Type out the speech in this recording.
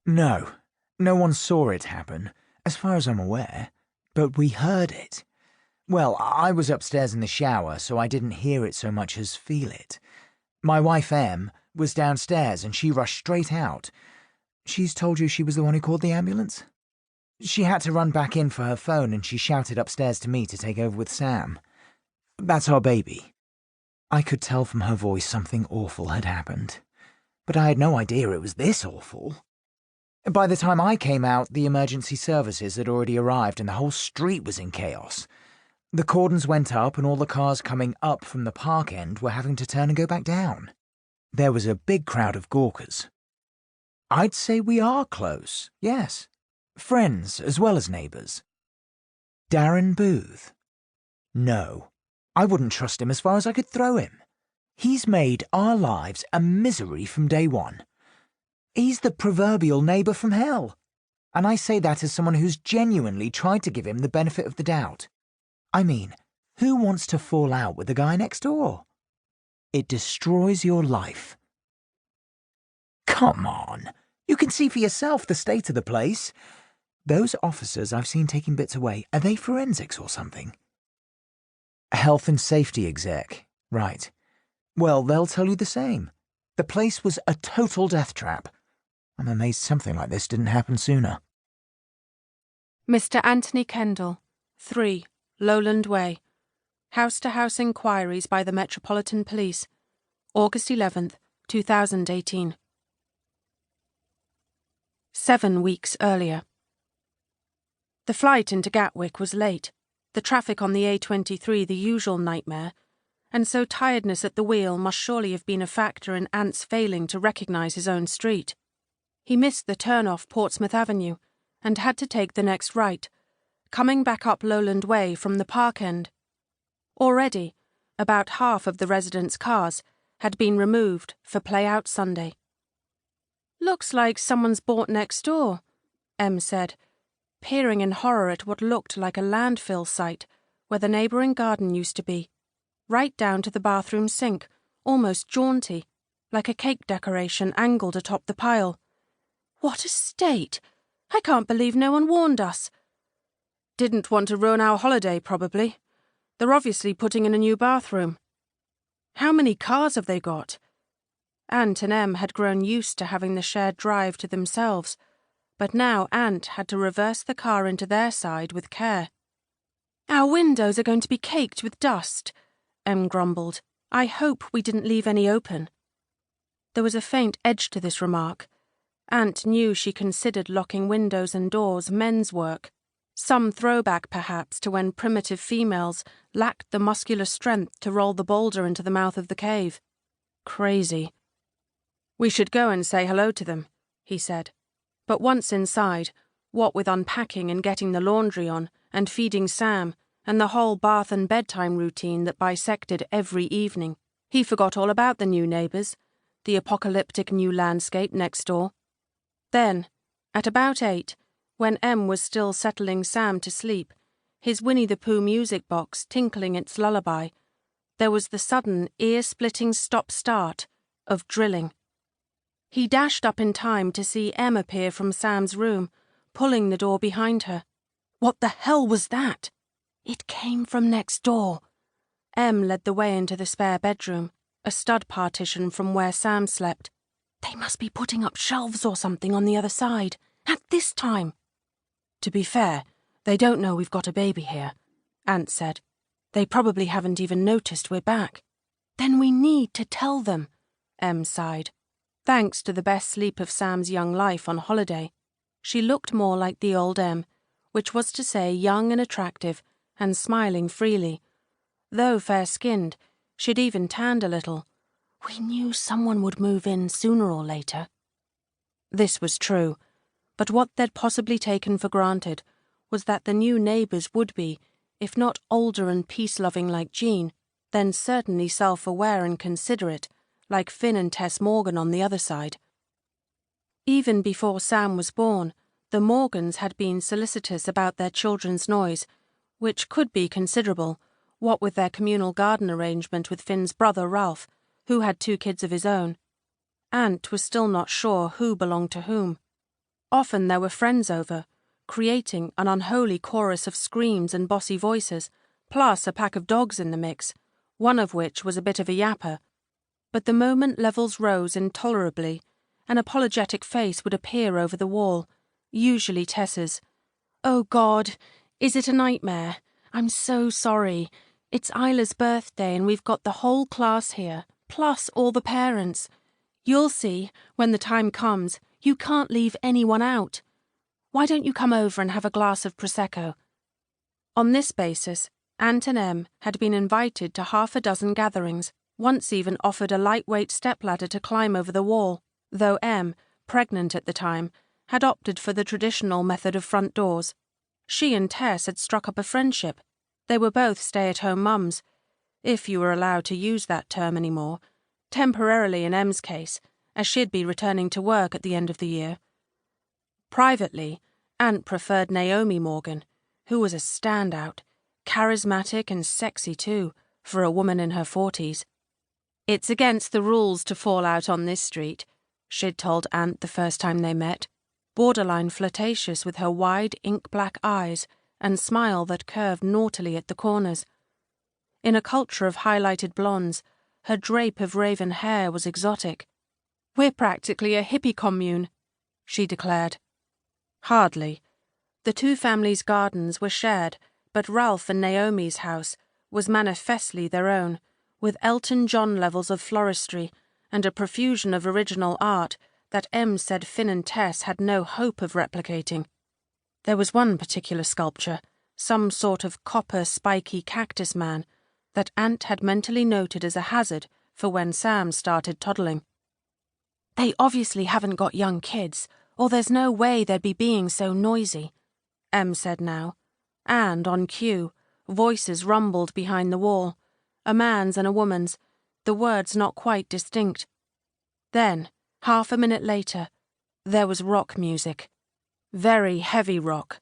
No, no one saw it happen, as far as I'm aware, but we heard it. Well, I was upstairs in the shower, so I didn't hear it so much as feel it. My wife, Em, was downstairs and she rushed straight out. She's told you she was the one who called the ambulance? She had to run back in for her phone and she shouted upstairs to me to take over with Sam. That's our baby. I could tell from her voice something awful had happened, but I had no idea it was this awful. By the time I came out, the emergency services had already arrived and the whole street was in chaos. The cordons went up and all the cars coming up from the park end were having to turn and go back down. There was a big crowd of gawkers. I'd say we are close, yes. Friends as well as neighbours. Darren Booth? No, I wouldn't trust him as far as I could throw him. He's made our lives a misery from day one. He's the proverbial neighbour from hell. And I say that as someone who's genuinely tried to give him the benefit of the doubt. I mean, who wants to fall out with the guy next door? It destroys your life. Come on, you can see for yourself the state of the place. Those officers I've seen taking bits away, are they forensics or something? Health and safety exec, right. Well, they'll tell you the same. The place was a total death trap. I'm amazed something like this didn't happen sooner. Mr. Anthony Kendall, 3, Lowland Way. House-to-house inquiries by the Metropolitan Police. August 11th, 2018. 7 weeks earlier. The flight into Gatwick was late, the traffic on the A23 the usual nightmare, and so tiredness at the wheel must surely have been a factor in Ant's failing to recognise his own street. He missed the turn off Portsmouth Avenue and had to take the next right, coming back up Lowland Way from the park end. Already, about half of the residents' cars had been removed for Play-Out Sunday. "Looks like someone's bought next door," Em said, peering in horror at what looked like a landfill site where the neighbouring garden used to be, right down to the bathroom sink, almost jaunty, like a cake decoration angled atop the pile. "What a state! I can't believe no one warned us." "Didn't want to ruin our holiday, probably. They're obviously putting in a new bathroom." "How many cars have they got?" Ant and Em had grown used to having the shared drive to themselves, but now Ant had to reverse the car into their side with care. "Our windows are going to be caked with dust," Em grumbled. "I hope we didn't leave any open." There was a faint edge to this remark. Ant knew she considered locking windows and doors men's work, some throwback perhaps to when primitive females lacked the muscular strength to roll the boulder into the mouth of the cave. Crazy. "We should go and say hello to them," he said. But once inside, what with unpacking and getting the laundry on and feeding Sam and the whole bath and bedtime routine that bisected every evening, he forgot all about the new neighbours, the apocalyptic new landscape next door. Then, at about 8, when Em was still settling Sam to sleep, his Winnie the Pooh music box tinkling its lullaby, there was the sudden ear-splitting stop-start of drilling. He dashed up in time to see Em appear from Sam's room, pulling the door behind her. What the hell was that? It came from next door. Em led the way into the spare bedroom, a stud partition from where Sam slept. They must be putting up shelves or something on the other side, at this time. "To be fair, they don't know we've got a baby here," Ant said. "They probably haven't even noticed we're back." "Then we need to tell them," Em sighed. Thanks to the best sleep of Sam's young life on holiday, she looked more like the old Em, which was to say young and attractive and smiling freely. Though fair-skinned, she'd even tanned a little. We knew someone would move in sooner or later. This was true, but what they'd possibly taken for granted was that the new neighbours would be, if not older and peace-loving like Jean, then certainly self-aware and considerate, like Finn and Tess Morgan on the other side. Even before Sam was born, the Morgans had been solicitous about their children's noise, which could be considerable, what with their communal garden arrangement with Finn's brother Ralph, who had 2 kids of his own. Ant was still not sure who belonged to whom. Often there were friends over, creating an unholy chorus of screams and bossy voices, plus a pack of dogs in the mix, one of which was a bit of a yapper. But the moment levels rose intolerably, an apologetic face would appear over the wall, usually Tess's. "Oh God, is it a nightmare? I'm so sorry. It's Isla's birthday and we've got the whole class here, plus all the parents. You'll see, when the time comes, you can't leave anyone out. Why don't you come over and have a glass of Prosecco?" On this basis, Aunt and Em had been invited to half a dozen gatherings, once even offered a lightweight stepladder to climb over the wall, though Em, pregnant at the time, had opted for the traditional method of front doors. She and Tess had struck up a friendship. They were both stay-at-home mums, if you were allowed to use that term anymore, temporarily in Em's case, as she'd be returning to work at the end of the year. Privately, Aunt preferred Naomi Morgan, who was a standout, charismatic and sexy too, for a woman in her 40s. "It's against the rules to fall out on this street," she'd told Aunt the first time they met, borderline flirtatious with her wide ink-black eyes and smile that curved naughtily at the corners. In a culture of highlighted blondes, her drape of raven hair was exotic. "We're practically a hippie commune," she declared. Hardly. The two families' gardens were shared, but Ralph and Naomi's house was manifestly their own, with Elton John levels of floristry and a profusion of original art that Em said Finn and Tess had no hope of replicating. There was one particular sculpture, some sort of copper spiky cactus man, that Aunt had mentally noted as a hazard for when Sam started toddling. "They obviously haven't got young kids, or there's no way they'd be being so noisy," Em said now, and, on cue, voices rumbled behind the wall, a man's and a woman's, the words not quite distinct. Then, half a minute later, there was rock music. Very heavy rock,